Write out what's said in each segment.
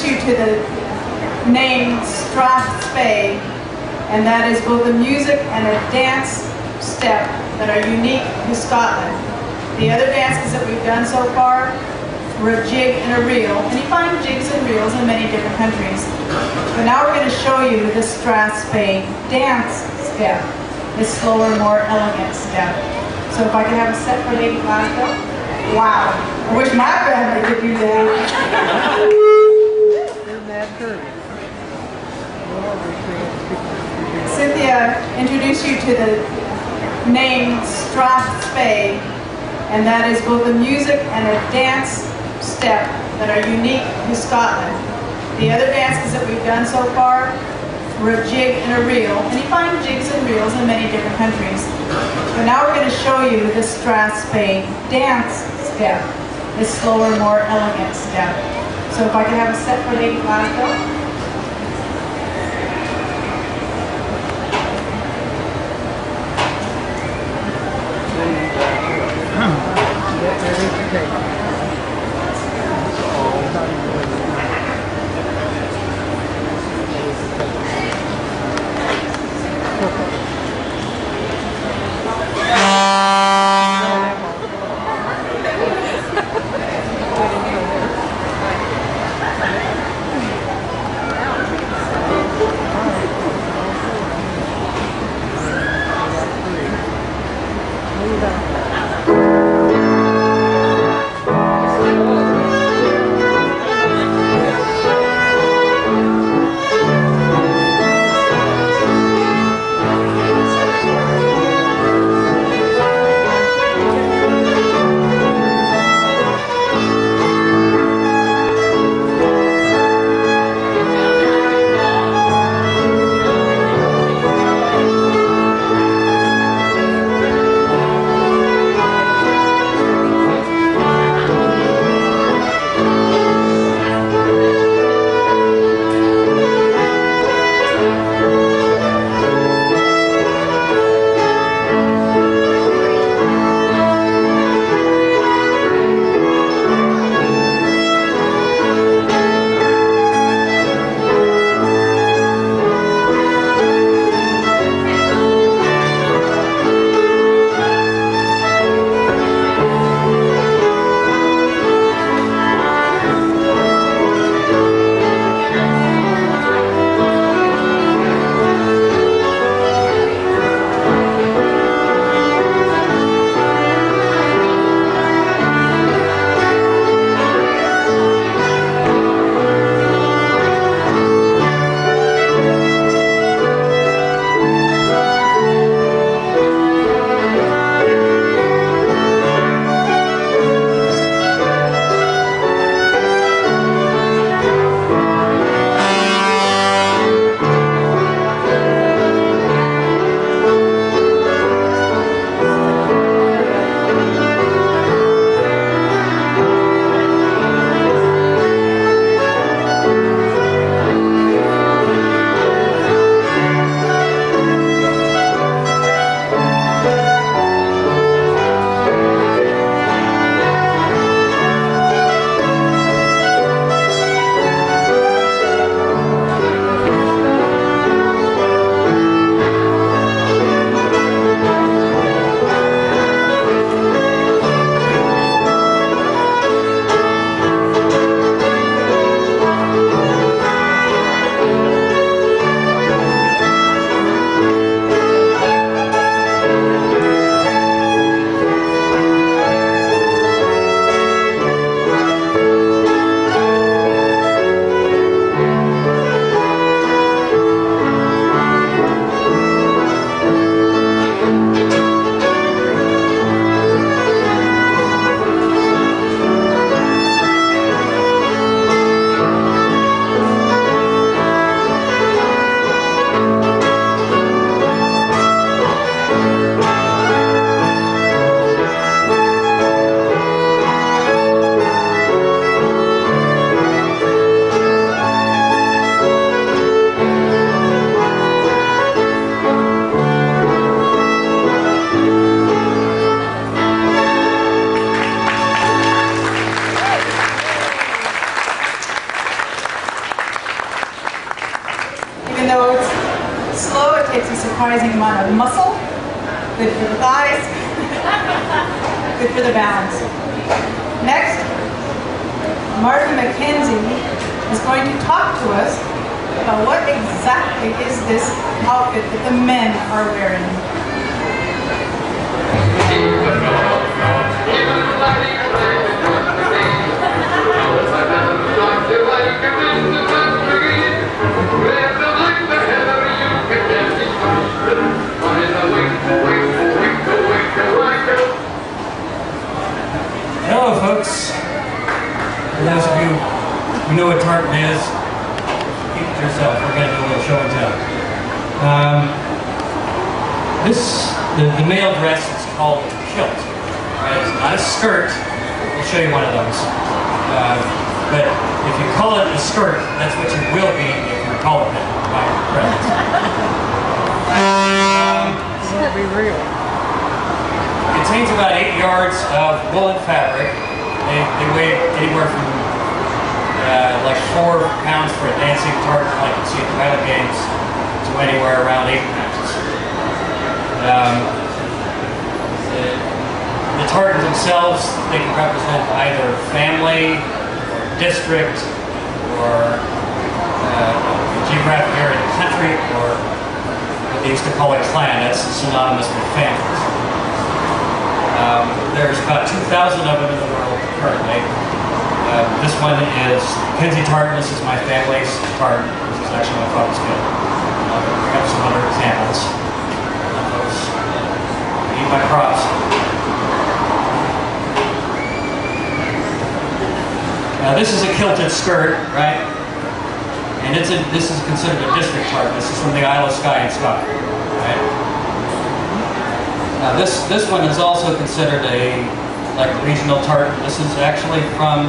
introduce you to the name Strathspey, and that is both a music and a dance step that are unique to Scotland. The other dances that we've done so far were a jig and a reel, and you find jigs and reels in many different countries. But now we're going to show you the Strathspey dance step, this slower, more elegant step. So if I could have a set for Lady Glasgow. Wow, I wish my family could do that. Isn't that curvy? Cynthia introduced you to the name Strathspey, and that is both a music and a dance step that are unique to Scotland. The other dances that we've done so far were a jig and a reel, and you find jigs and reels in many different countries. But now we're going to show you the Strathspey dance step, this slower, more elegant step. So if I could have a set for Lady Glasgow. surprising amount of muscle, good for the thighs, good for the balance. Next, Martha McKenzie is going to talk to us about what exactly is this outfit that the men are wearing. Hello folks, for those of you who know what tartan is, keep it to yourself, we're going to do a little show and tell. The male dress is called a kilt, right? It's not a skirt, we'll show you one of those. But if you call it a skirt, that's what you will be if you call it that by your presence. Be real. It contains about 8 yards of woolen fabric. They weigh anywhere from like 4 pounds for a dancing tartan, like you see at the Highland Games, to anywhere around 8 pounds. The tartans themselves, they can represent either family, or district, or geographic area of the country, or what they used to call a clan. That's synonymous with families. There's about 2,000 of them in the world currently. This one is Kenzie tartan. This is my family's tartan. This is actually my father's kit. We have some other examples of those. Eat my crops. Now this is a kilted skirt, right? And this is considered a district tartan. This is from the Isle of Skye in Scotland, right? Now this one is also considered a regional tartan. This is actually from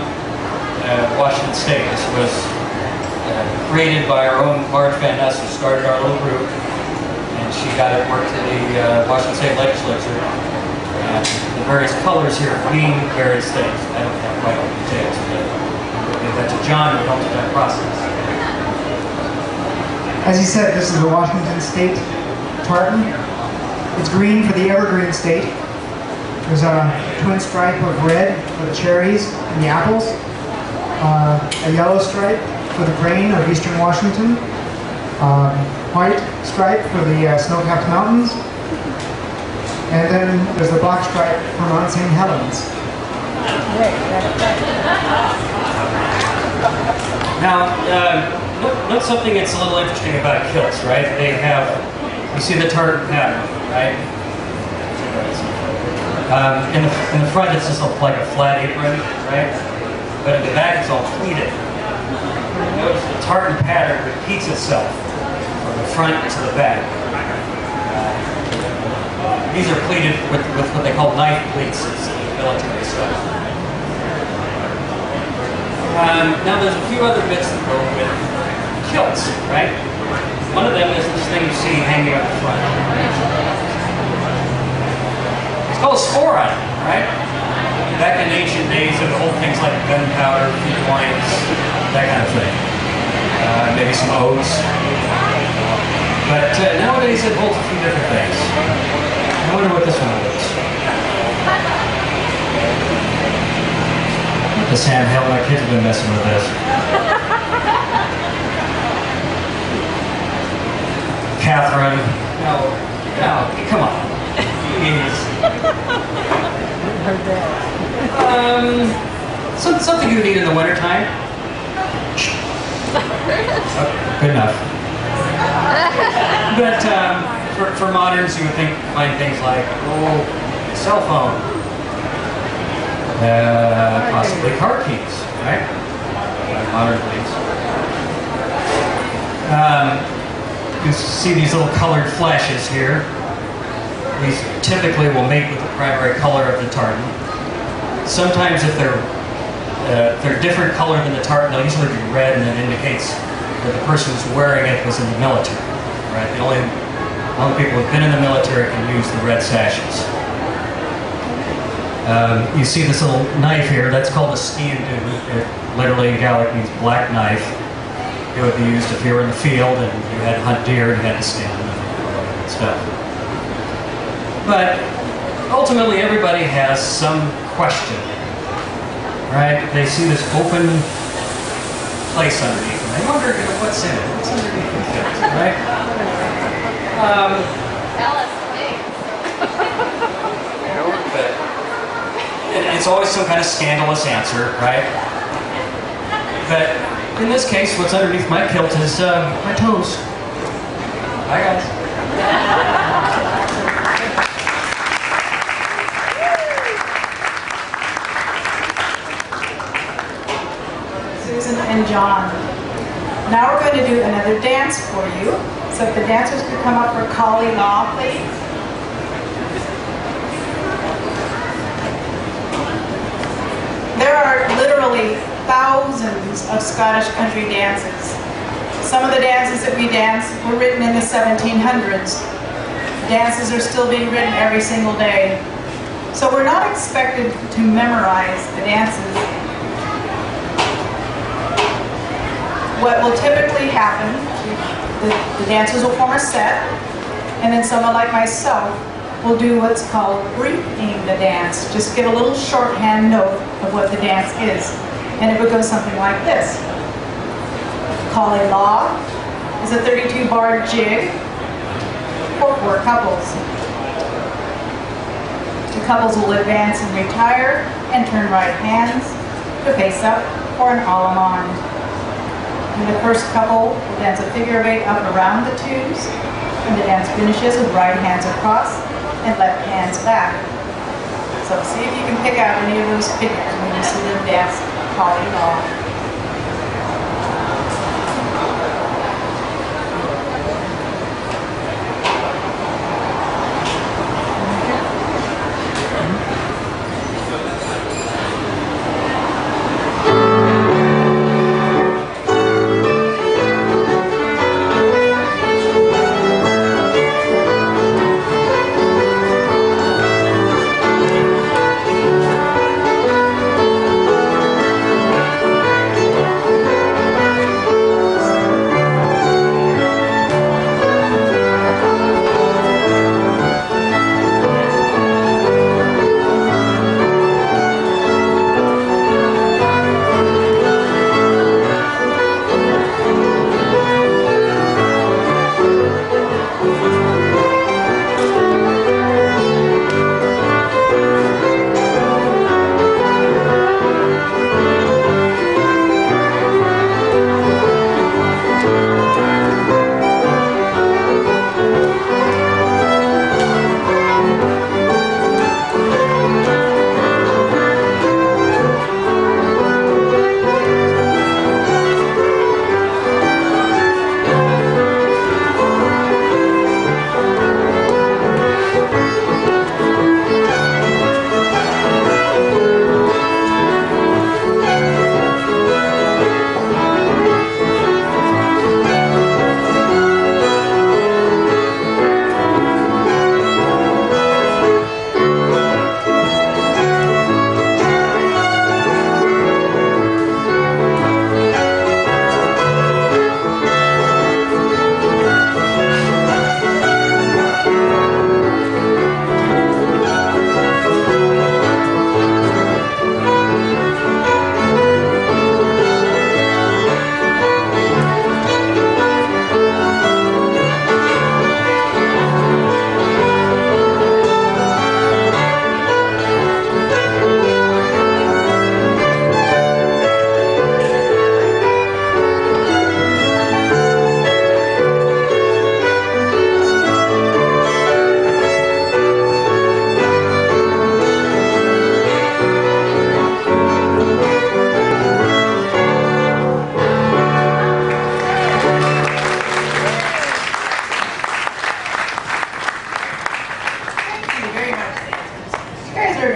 Washington State. This was created by our own Marge Van Ness, who started our little group, and she got it worked to the Washington State Legislature. And the various colors here mean various things. I don't have quite all the details, but we'll give that to John, who helped with that process. As you said, this is the Washington State tartan. It's green for the evergreen state. There's a twin stripe of red for the cherries and the apples. A yellow stripe for the grain of eastern Washington. White stripe for the snow-capped mountains. And then there's the black stripe for Mount St. Helens. Now, note something that's a little interesting about kilts, right? They have, you see the tartan pattern, right? In the front it's just like a flat apron, right? But in the back it's all pleated. Notice the tartan pattern repeats itself from the front to the back. These are pleated with what they call knife pleats, it's military stuff. Now there's a few other bits that go with kilts, right? One of them is this thing you see hanging up the front. It's called a sporran, right? Back in ancient days, it would hold things like gunpowder, feed wines, that kind of thing. Maybe some oats. But nowadays it holds a few different things. I wonder what this one holds. The Sam Hill, my kids have been messing with this. Catherine, no, come on. Jeez. Something you need in the wintertime. Oh, good enough. But for moderns, you would find things like, cell phone, possibly car keys, right? Modern things. You see these little colored flashes here. These typically will mate with the primary color of the tartan. Sometimes if they're different color than the tartan, they'll usually be red, and that indicates that the person who's wearing it was in the military. Right? The only people who've been in the military can use the red sashes. You see this little knife here, that's called a skean dhu. It literally in Gaelic means black knife. It would be used if you were in the field and you had to hunt deer and you had to stand in it. stuff. But ultimately, everybody has some question, right? They see this open place underneath, and they wonder, what's in it? What's underneath the kilt, right? But it's always some kind of scandalous answer, right? But in this case, what's underneath my kilt is my toes. Bye, guys. Susan and John. Now we're going to do another dance for you. So if the dancers could come up for Kali Law, please. There are literally thousands of Scottish country dances. Some of the dances that we dance were written in the 1700s. Dances are still being written every single day. So we're not expected to memorize the dances. What will typically happen, the dancers will form a set, and then someone like myself will do what's called briefing the dance. Just get a little shorthand note of what the dance is. And it would go something like this. Kali Law is a 32-bar jig for 4 couples. The couples will advance and retire and turn right hands to face up for an all-on. And the first couple will dance a figure of 8 up around the twos, and the dance finishes with right hands across and left hands back. So see if you can pick out any of those figures when you see them dance Kali Law.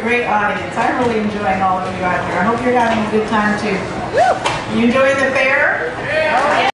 Great audience. I'm really enjoying all of you out here. I hope you're having a good time too. You enjoying the fair? Yeah.